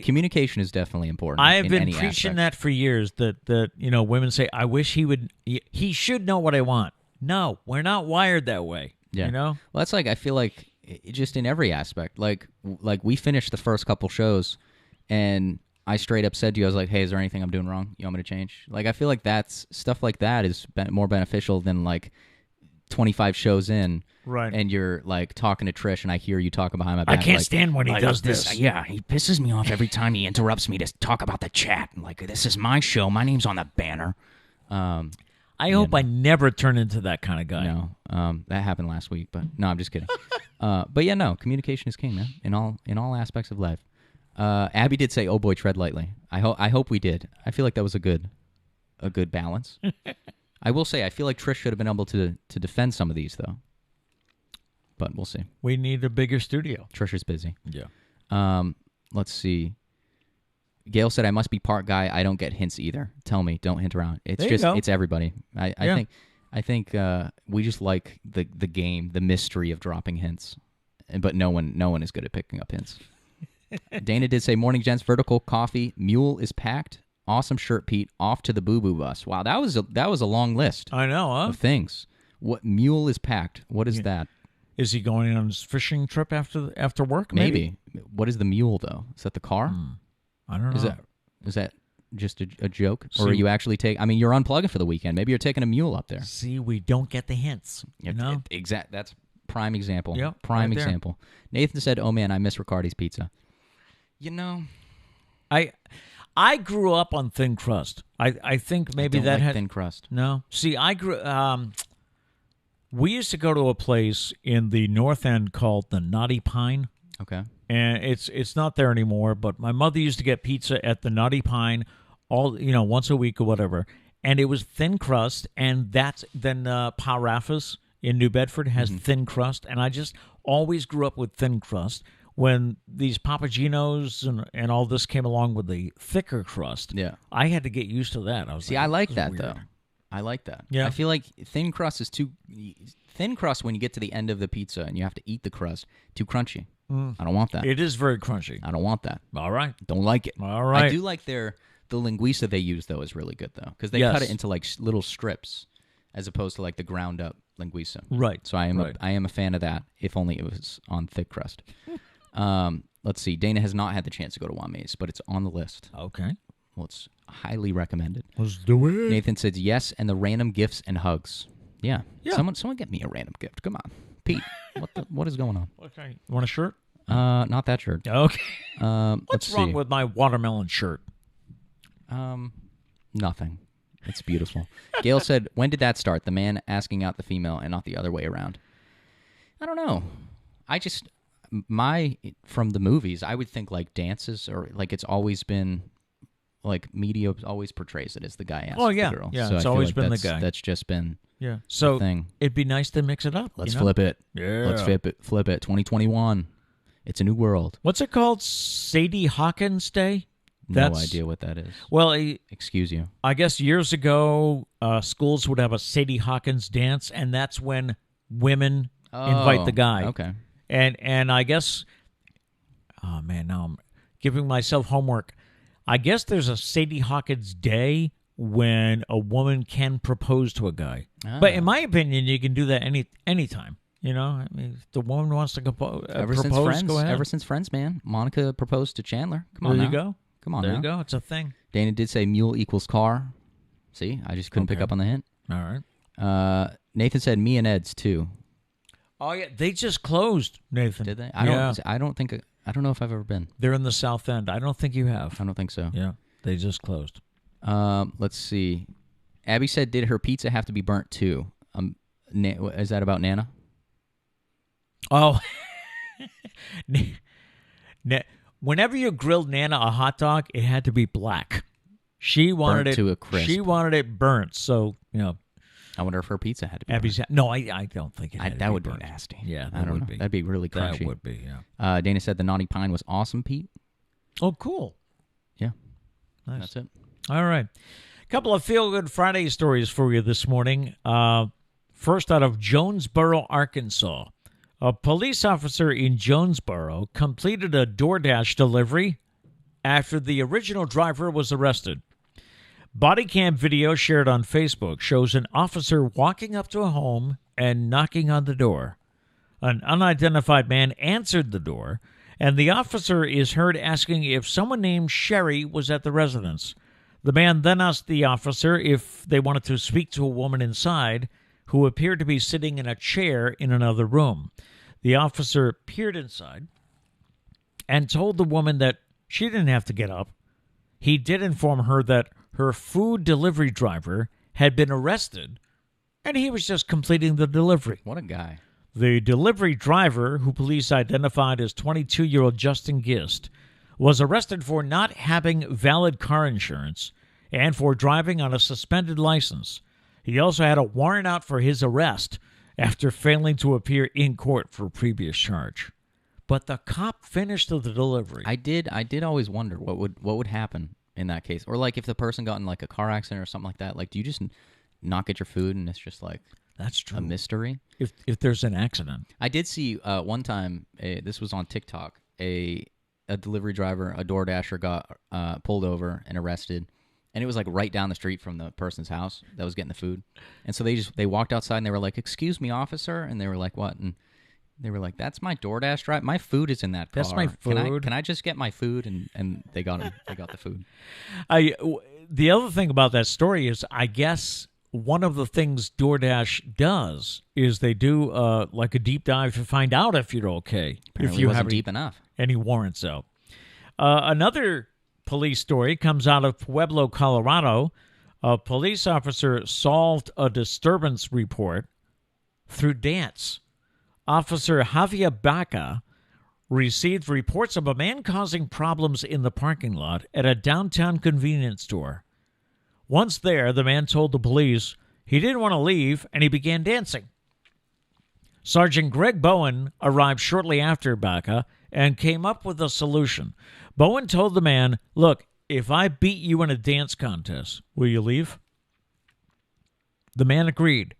communication is definitely important. I have in been any preaching aspect. that for years. That women say, "I wish he would. He should know what I want." No, we're not wired that way. Yeah. Well, that's like I feel like just in every aspect. Like we finished the first couple shows, and I straight up said to you, I was like, "Hey, is there anything I'm doing wrong? You want me to change?" Like I feel like that's stuff like that is more beneficial than like 25 shows in. Right. And you're like talking to Trish, and I hear you talking behind my back. I can't like, stand when he does this. Yeah, he pisses me off every time he interrupts me to talk about the chat. Like, this is my show. My name's on the banner. I hope I never turn into that kind of guy. No, that happened last week, but no, I'm just kidding. But yeah, no, communication is king, man, in all aspects of life. Abby did say, "Oh boy, tread lightly." I hope we did. I feel like that was a good balance. I will say, I feel like Trish should have been able to defend some of these though. But we'll see. We need a bigger studio. Trisha's busy. Yeah. Let's see. Gail said, "I must be part guy. I don't get hints either. Tell me, don't hint around. It's it's everybody. I think we just like the game, the mystery of dropping hints, but no one is good at picking up hints." Dana did say, "Morning, gents. Vertical coffee. Mule is packed. Awesome shirt, Pete. Off to the boo boo bus." Wow, that was a long list. I know, huh? Of things. What mule is packed? What is that? Is he going on his fishing trip after work? Maybe. What is the mule though? Is that the car? I don't know. Is that just a joke, or are you actually I mean, you're unplugging for the weekend. Maybe you're taking a mule up there. See, we don't get the hints. That's prime example. Yep, prime right there. example. Nathan said, "Oh man, I miss Riccardi's pizza." I grew up on thin crust. I think maybe I don't that like had thin crust. No. See, I grew. We used to go to a place in the North End called the Naughty Pine. Okay. And it's not there anymore, but my mother used to get pizza at the Naughty Pine once a week or whatever. And it was thin crust, and then Pa Raffa's in New Bedford has thin crust, and I just always grew up with thin crust. When these Papagenos and all this came along with the thicker crust, I had to get used to that. I like that though. I like that. Yeah. I feel like thin crust is thin crust when you get to the end of the pizza and you have to eat the crust, too crunchy. I don't want that. It is very crunchy. I don't want that. All right. Don't like it. All right. I do like the linguiça they use though is really good though, because they cut it into like little strips as opposed to like the ground up linguiça. Right. So I am a fan of that. If only it was on thick crust. Let's see. Dana has not had the chance to go to Wame's, but it's on the list. Okay. Well, it's highly recommended. Let's do it. Nathan says yes, and the random gifts and hugs. Yeah. Someone get me a random gift. Come on, Pete. What is going on? Okay. You want a shirt? Not that shirt. Okay. What's wrong with my watermelon shirt? Nothing. It's beautiful. Gail said, "When did that start? The man asking out the female and not the other way around." I don't know. From the movies, I would think like dances or like it's always been like media always portrays it as the guy asking the girl. Yeah, so it's I feel always like been the guy. That's just been So the thing. It'd be nice to mix it up. Let's flip it. Yeah. Let's flip it. 2021. It's a new world. What's it called? Sadie Hawkins Day? No idea what that is. Well, excuse you. I guess years ago, schools would have a Sadie Hawkins dance, and that's when women invite the guy. Okay. And I guess, oh man, now I'm giving myself homework. I guess there's a Sadie Hawkins Day when a woman can propose to a guy. But in my opinion, you can do that anytime. I mean, if the woman wants to propose, Since Friends, go ahead. Ever since Friends, man. Monica proposed to Chandler. Come on There now. you go. Come on there now. you go. It's a thing. Dana did say mule equals car. See, I just couldn't pick up on the hint. All right. Nathan said me and Ed's too. Oh yeah, they just closed, Nathan. Did they? I don't know if I've ever been. They're in the South End. I don't think you have. I don't think so. Yeah, they just closed. Let's see. Abby said, "Did her pizza have to be burnt too?" Is that about Nana? Oh, whenever you grilled Nana a hot dog, it had to be black. She wanted Burnt it to a crisp. She wanted it burnt. So, I wonder if her pizza had to be Abby's. burnt. No, I don't think it had to That be would burnt. be nasty. Yeah, I that don't would know. be. That'd be really crunchy. That would be. Yeah. Dana said the Naughty Pine was awesome, Pete. Oh, cool. Yeah. Nice. That's it. All right. A couple of feel-good Friday stories for you this morning. First, out of Jonesboro, Arkansas. A police officer in Jonesboro completed a DoorDash delivery after the original driver was arrested. Body cam video shared on Facebook shows an officer walking up to a home and knocking on the door. An unidentified man answered the door, and the officer is heard asking if someone named Sherry was at the residence. The man then asked the officer if they wanted to speak to a woman inside who appeared to be sitting in a chair in another room. The officer peered inside and told the woman that she didn't have to get up. He did inform her that her food delivery driver had been arrested and he was just completing the delivery. What a guy. The delivery driver, who police identified as 22-year-old Justin Gist, was arrested for not having valid car insurance and for driving on a suspended license. He also had a warrant out for his arrest after failing to appear in court for a previous charge. But the cop finished the delivery. I did always wonder what would happen in that case, or like if the person got in like a car accident or something like that. Like, do you just not get your food and it's just like That's true. a mystery? If there's an accident. I did see one time. This was on TikTok. A delivery driver, a DoorDasher, got pulled over and arrested, and it was like right down the street from the person's house that was getting the food. And so they walked outside and they were like, "Excuse me, officer," and they were like, "What?" And they were like, "That's my DoorDash drive. My food is in that car. That's my food. Can I just get my food?" And they got him. They got the food. The other thing about that story is, I guess one of the things DoorDash does is they do like a deep dive to find out if you're okay. Apparently if you wasn't have deep enough. any warrants out. Another police story comes out of Pueblo, Colorado. A police officer solved a disturbance report through dance. Officer Javier Baca received reports of a man causing problems in the parking lot at a downtown convenience store. Once there, the man told the police he didn't want to leave, and he began dancing. Sergeant Greg Bowen arrived shortly after Baca and came up with a solution. Bowen told the man, "Look, if I beat you in a dance contest, will you leave?" The man agreed,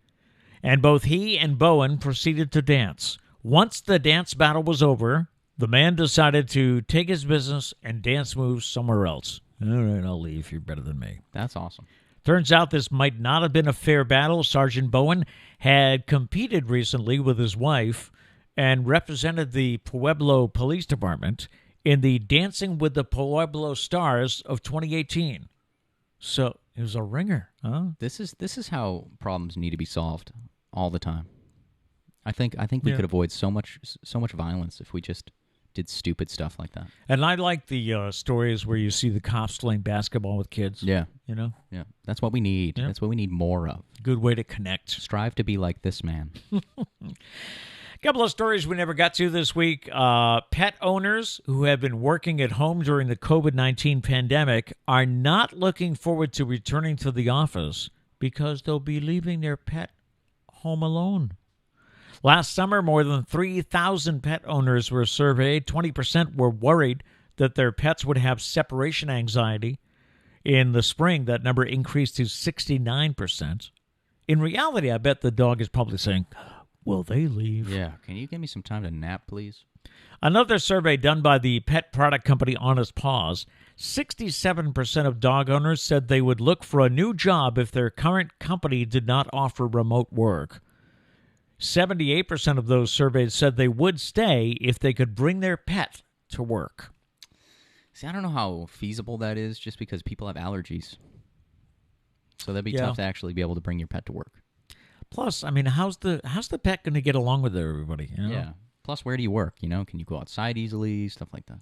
and both he and Bowen proceeded to dance. Once the dance battle was over, the man decided to take his business and dance moves somewhere else. All right, I'll leave. You're better than me. That's awesome. Turns out this might not have been a fair battle. Sergeant Bowen had competed recently with his wife and represented the Pueblo Police Department in the Dancing with the Pueblo Stars of 2018. So it was a ringer, huh? This is how problems need to be solved all the time. I think we Yeah. could avoid so much violence if we just did stupid stuff like that. And I like the stories where you see the cops playing basketball with kids. Yeah. You know, Yeah. That's what we need. Yeah. That's what we need more of. good way to connect. Strive to be like this man. Couple of stories we never got to this week. Pet owners who have been working at home during the COVID-19 pandemic are not looking forward to returning to the office because they'll be leaving their pet home alone. Last summer, more than 3,000 pet owners were surveyed. 20% were worried that their pets would have separation anxiety. In the spring, that number increased to 69%. In reality, I bet the dog is probably saying, "Will they leave?" Yeah. Can you give me some time to nap, please? Another survey done by the pet product company Honest Paws, 67% of dog owners said they would look for a new job if their current company did not offer remote work. 78% of those surveyed said they would stay if they could bring their pet to work. See, I don't know how feasible that is just because people have allergies. So that'd be Yeah. tough to actually be able to bring your pet to work. Plus, I mean, how's the pet going to get along with everybody? You know? Yeah. Plus, where do you work? Can you go outside easily? Stuff like that.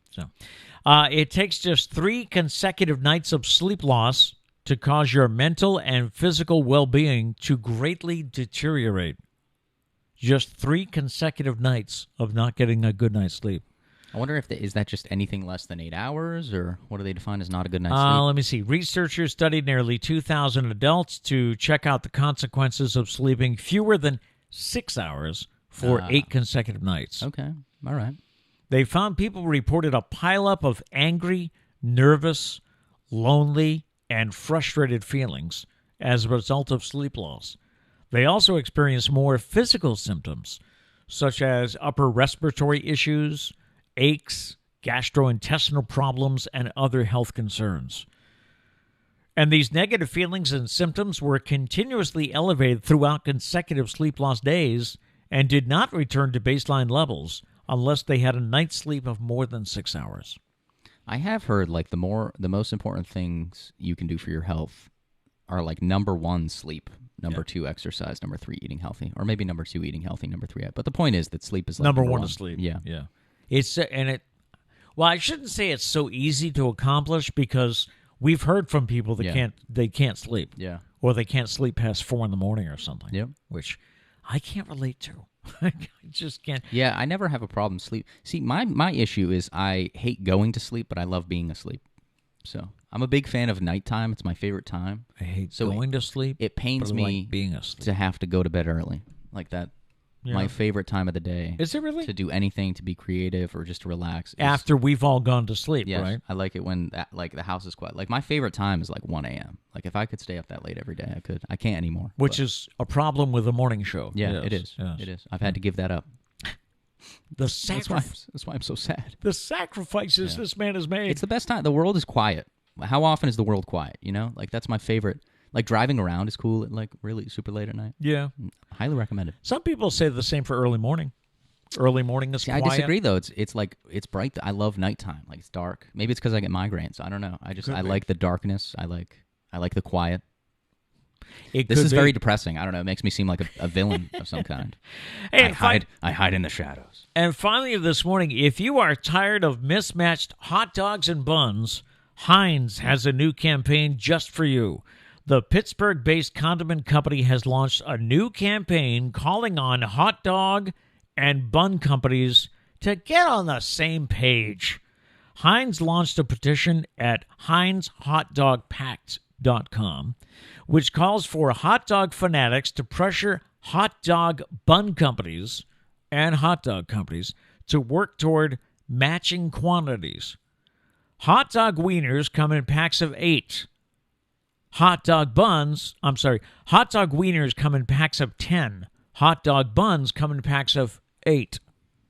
So, it takes just 3 consecutive nights of sleep loss to cause your mental and physical well-being to greatly deteriorate. Just 3 consecutive nights of not getting a good night's sleep. I wonder if is that just anything less than 8 hours, or what do they define as not a good night's sleep? Let me see. Researchers studied nearly 2,000 adults to check out the consequences of sleeping fewer than 6 hours for 8 consecutive nights. Okay, all right. They found people reported a pileup of angry, nervous, lonely, and frustrated feelings as a result of sleep loss. They also experienced more physical symptoms, such as upper respiratory issues, aches, gastrointestinal problems, and other health concerns. And these negative feelings and symptoms were continuously elevated throughout consecutive sleep loss days and did not return to baseline levels unless they had a night's sleep of more than 6 hours. I have heard like the most important things you can do for your health are like number 1, sleep. Number 2, exercise. Number 3, eating healthy. Or maybe number 2, eating healthy. Number 3, but the point is that sleep is like number one to sleep. Yeah. Well, I shouldn't say it's so easy to accomplish because we've heard from people that can't sleep. Yeah. Or they can't sleep past 4 a.m. or something. Yep. Which I can't relate to. I just can't. Yeah, I never have a problem sleep. See, my issue is I hate going to sleep, but I love being asleep. So I'm a big fan of nighttime. It's my favorite time. I hate going to sleep. It pains me being asleep. to have to go to bed early. Like that. Yeah. My favorite time of the day. Is it really? To do anything, to be creative, or just to relax. After we've all gone to sleep, yes, right? I like it when the house is quiet. Like my favorite time is like 1 a.m. Like if I could stay up that late every day, I could. I can't anymore. Which is a problem with the morning show. Yeah, it is. Yes. It is. I've had to give that up. That's why I'm so sad. The sacrifices this man has made. It's the best time. The world is quiet. How often is the world quiet? You know, like that's my favorite. Like driving around is cool at like really super late at night. Yeah, highly recommend it. Some people say the same for early morning. Early morning is quiet. I disagree though. It's like it's bright. I love nighttime. Like it's dark. Maybe it's because I get migraines. I don't know. I like the darkness. I like the quiet. This is very depressing. I don't know. It makes me seem like a villain of some kind. Hey, I hide in the shadows. And finally, this morning, if you are tired of mismatched hot dogs and buns, Heinz has a new campaign just for you. The Pittsburgh-based condiment company has launched a new campaign calling on hot dog and bun companies to get on the same page. Heinz launched a petition at HeinzHotDogPact.com, which calls for hot dog fanatics to pressure hot dog bun companies and hot dog companies to work toward matching quantities. Hot dog wieners come in packs of 8. Hot dog wieners come in packs of 10. Hot dog buns come in packs of 8.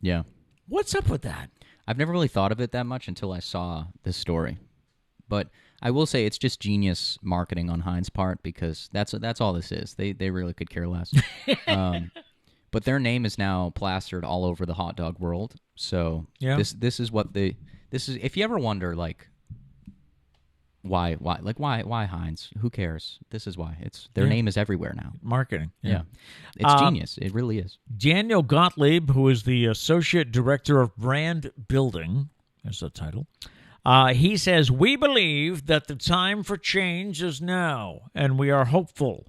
Yeah. What's up with that? I've never really thought of it that much until I saw this story. But I will say it's just genius marketing on Heinz' part because that's all this is. They really could care less. But their name is now plastered all over the hot dog world. So this is if you ever wonder like why Heinz? Who cares? This is why. Their name is everywhere now. Marketing. Yeah. It's genius. It really is. Daniel Gottlieb, who is the Associate Director of Brand Building, there's the title, he says, "We believe that the time for change is now, and we are hopeful."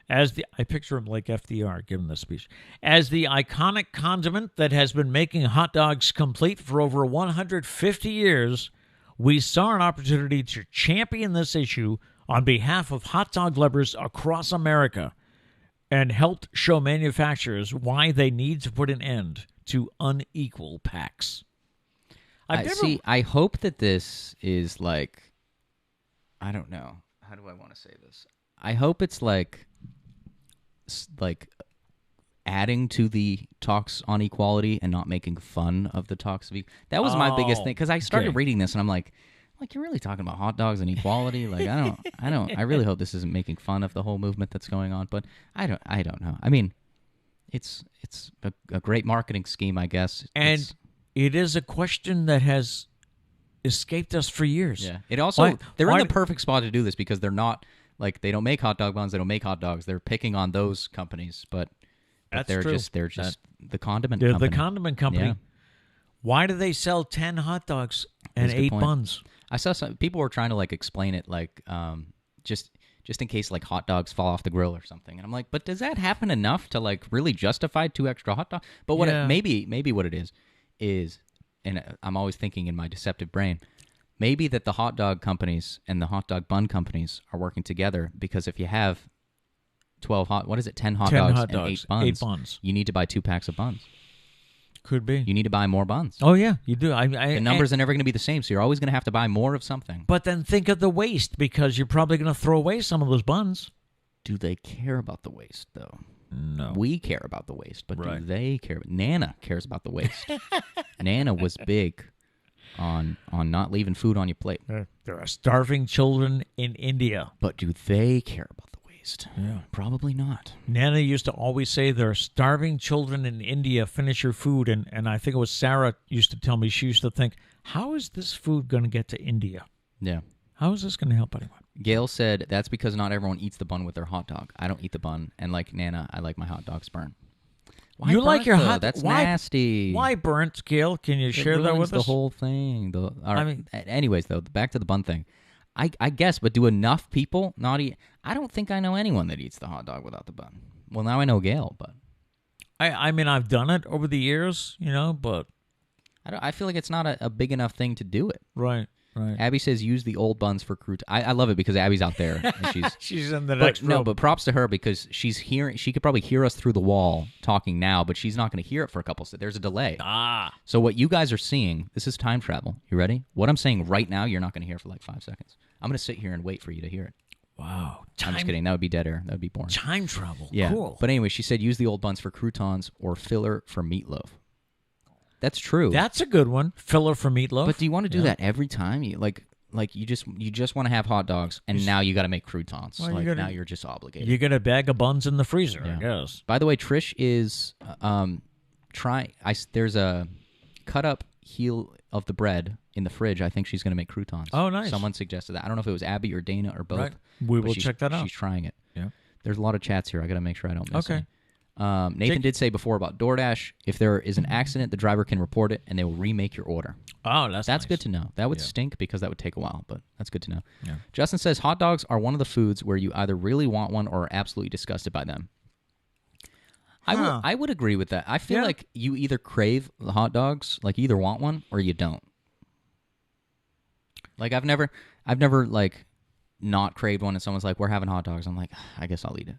I picture him like FDR giving this speech. As the iconic condiment that has been making hot dogs complete for over 150 years, we saw an opportunity to champion this issue on behalf of hot dog lovers across America and helped show manufacturers why they need to put an end to unequal packs. I hope that this is like, I don't know. How do I want to say this? I hope it's like adding to the talks on equality and not making fun of the talks of equality. That was my biggest thing because I started reading this and I'm like, you're really talking about hot dogs and equality? Like, I really hope this isn't making fun of the whole movement that's going on, but I don't know. I mean, it's a great marketing scheme, I guess. And it is a question that has escaped us for years. Yeah. It also, they're in the perfect spot to do this because they're not, like, they don't make hot dog buns, they don't make hot dogs. They're picking on those companies, but they're true. They're just the condiment company. They're the condiment company. Yeah. Why do they sell 10 hot dogs and 8 buns? I saw some people were trying to like explain it like just in case like hot dogs fall off the grill or something. And I'm like, but does that happen enough to like really justify 2 extra hot dogs? But what maybe what it is and I'm always thinking in my deceptive brain, maybe that the hot dog companies and the hot dog bun companies are working together, because if you have 10 hot dogs and 8 buns, you need to buy 2 packs of buns. Could be. You need to buy more buns. Oh, yeah, you do. The numbers are never going to be the same, so you're always going to have to buy more of something. But then think of the waste, because you're probably going to throw away some of those buns. Do they care about the waste, though? No. We care about the waste, but Right. do they care? Nana cares about the waste. Nana was big on not leaving food on your plate. There are starving children in India. But do they care about the waste? Yeah. Probably not. Nana used to always say, there are starving children in India, finish your food. And I think it was Sarah used to tell me, she used to think, how is this food going to get to India? Yeah. How is this going to help anyone? Gail said, that's because not everyone eats the bun with their hot dog. I don't eat the bun. And like Nana, I like my hot dogs burnt. Why You burnt, like your though? hot... That's why, nasty. Why burnt, Gail? Can you share that with the us? whole thing. I mean... Anyways, though, back to the bun thing. I guess, but do enough people not eat? I don't think I know anyone that eats the hot dog without the bun. Well, now I know Gail, but... I mean, I've done it over the years, but... I feel like it's not a big enough thing to do it. Right. Abby says use the old buns for croutons. I love it because Abby's out there. And she's in the next room. No, but props to her because she's hearing. She could probably hear us through the wall talking now, but she's not going to hear it for a couple seconds. There's a delay. So what you guys are seeing, this is time travel. You ready? What I'm saying right now, you're not going to hear for like 5 seconds. I'm going to sit here and wait for you to hear it. Wow. I'm just kidding. That would be dead air. That would be boring. Time travel. Yeah. Cool. But anyway, she said use the old buns for croutons or filler for meatloaf. That's true. That's a good one. Filler for meatloaf. But do you want to do that every time? You just want to have hot dogs, and now you got to make croutons. Well, now you're just obligated. You get a bag of buns in the freezer, Yeah. I guess. By the way, Trish is there's a cut up heel of the bread in the fridge. I think she's going to make croutons. Oh, nice. Someone suggested that. I don't know if it was Abby or Dana or both. Right. We but will check that out. She's trying it. Yeah. There's a lot of chats here. I got to make sure I don't miss Okay. any. Nathan did say before about DoorDash, if there is an accident, the driver can report it, and they will remake your order. Oh, that's That's nice. good to know. That would stink because that would take a while, but that's good to know. Yeah. Justin says hot dogs are one of the foods where you either really want one or are absolutely disgusted by them. I would agree with that. I feel like you either crave the hot dogs, like you either want one or you don't. Like I've never like not craved one, and someone's like, "We're having hot dogs." I'm like, I guess I'll eat it.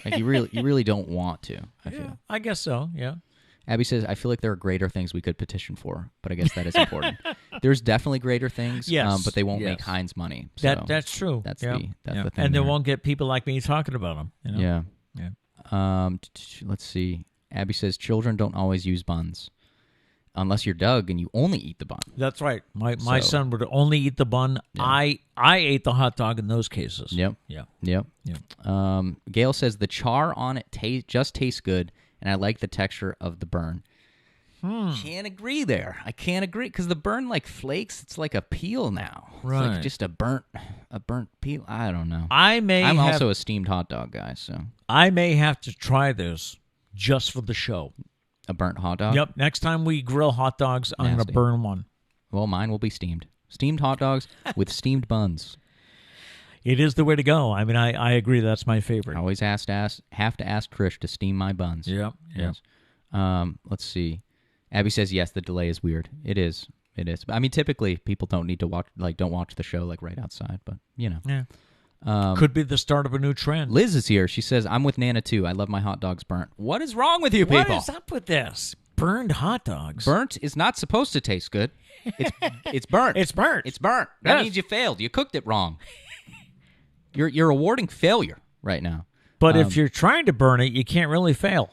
Like you really don't want to. I feel. I guess so. Yeah. Abby says, I feel like there are greater things we could petition for, but I guess that is important. There's definitely greater things, but they won't make Heinz money. So that's true. That's the thing. And they there. won't get people like me talking about them. Yeah. Yeah. Let's see. Abby says, children don't always use buns. Unless you're Doug and you only eat the bun. That's right. My son would only eat the bun. Yeah. I ate the hot dog in those cases. Yep. Yeah. Gail says the char on it just tastes good, and I like the texture of the burn. Can't agree there. I can't agree because the burn like flakes. It's like a peel now. Right. It's like just a burnt peel. I don't know. I'm also a steamed hot dog guy, so I may have to try this just for the show. a burnt hot dog. Yep. Next time we grill hot dogs, I'm going to Nasty. burn one. Well, mine will be steamed. Steamed hot dogs with steamed buns. It is the way to go. I mean, I agree. That's my favorite. I always have to ask Trish to steam my buns. Yep. Yes. Let's see. Abby says yes. The delay is weird. It is. I mean, typically people don't need to watch the show like right outside, but you know. Yeah. Could be the start of a new trend. Liz is here. She says, I'm with Nana too. I love my hot dogs burnt. What is wrong with you people? What is up with this? Burned hot dogs. Burnt is not supposed to taste good. It's burnt. It's burnt. It's burnt. That Yes. means you failed. You cooked it wrong. You're awarding failure right now. But if you're trying to burn it, you can't really fail.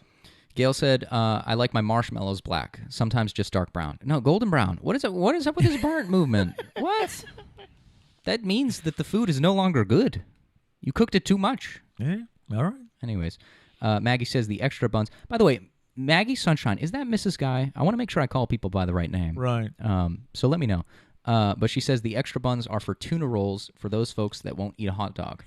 Gail said, I like my marshmallows black, sometimes just dark brown. No, golden brown. What is up with this burnt movement? What? That means that the food is no longer good. You cooked it too much. Yeah. All right. Anyways, Maggie says the extra buns. By the way, Maggie Sunshine, is that Mrs. Guy? I want to make sure I call people by the right name. Right. So let me know. But she says the extra buns are for tuna rolls for those folks that won't eat a hot dog.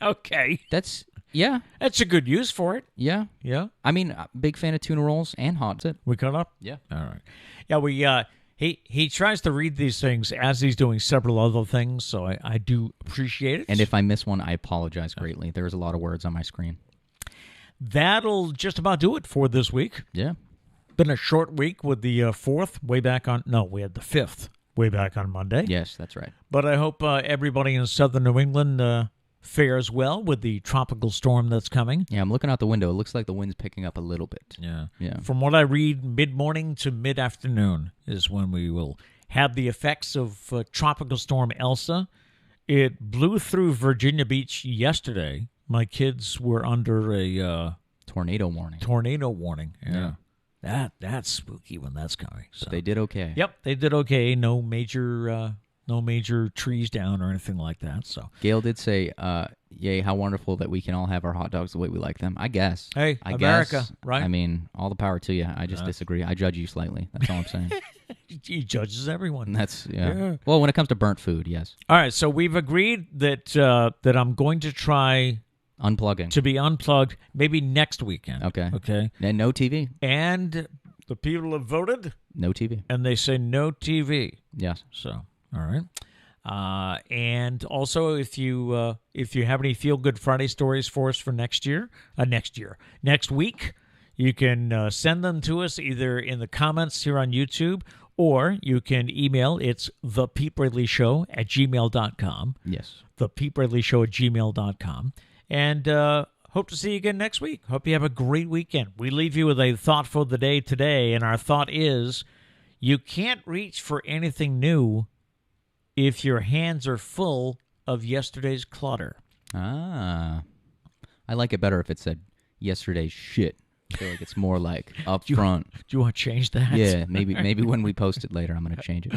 Okay. That's a good use for it. Yeah. Yeah. I mean, big fan of tuna rolls and hot. That's it. We caught up? Yeah. All right. Yeah, he tries to read these things as he's doing several other things, so I do appreciate it. And if I miss one, I apologize greatly. There's a lot of words on my screen. That'll just about do it for this week. Yeah. Been a short week with the 4th way back on. No, we had the 5th way back on Monday. Yes, that's right. But I hope everybody in southern New England fares well with the tropical storm that's coming. Yeah, I'm looking out the window. It looks like the wind's picking up a little bit. Yeah. From what I read, mid-morning to mid-afternoon is when we will have the effects of tropical storm Elsa. It blew through Virginia Beach yesterday. My kids were under a tornado warning. Yeah. That's spooky when that's coming. So. But they did okay. Yep, they did okay. No major trees down or anything like that. So Gail did say, "Yay, how wonderful that we can all have our hot dogs the way we like them." I guess. Hey, I America, guess, right? I mean, all the power to you. I just disagree. I judge you slightly. That's all I'm saying. He judges everyone. That's yeah. Well, when it comes to burnt food, yes. All right, so we've agreed that I'm going to try unplugging to be unplugged maybe next weekend. Okay. And no TV. And the people have voted. No TV. And they say no TV. Yes. So, all right. And also, if you have any Feel Good Friday stories for us for next week, you can send them to us either in the comments here on YouTube, or you can email. It's thepetebraleyshow@gmail.com. Yes. thepetebraleyshow@gmail.com. And hope to see you again next week. Hope you have a great weekend. We leave you with a thought for the day today, and our thought is, you can't reach for anything new if your hands are full of yesterday's clutter. I like it better if it said yesterday's shit. I feel like it's more like up front. Do you want to change that? Yeah, maybe when we post it later, I'm going to change it.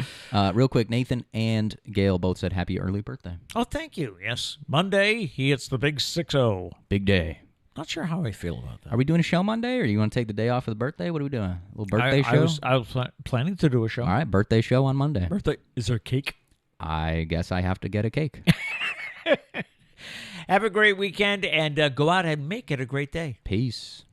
Real quick, Nathan and Gail both said happy early birthday. Oh, thank you. Yes. Monday, he hits the big 6-0. Big day. Not sure how I feel about that. Are we doing a show Monday, or you want to take the day off for the birthday? What are we doing? A little birthday show? I was planning to do a show. All right, birthday show on Monday. Birthday. Is there cake? I guess I have to get a cake. Have a great weekend, and go out and make it a great day. Peace.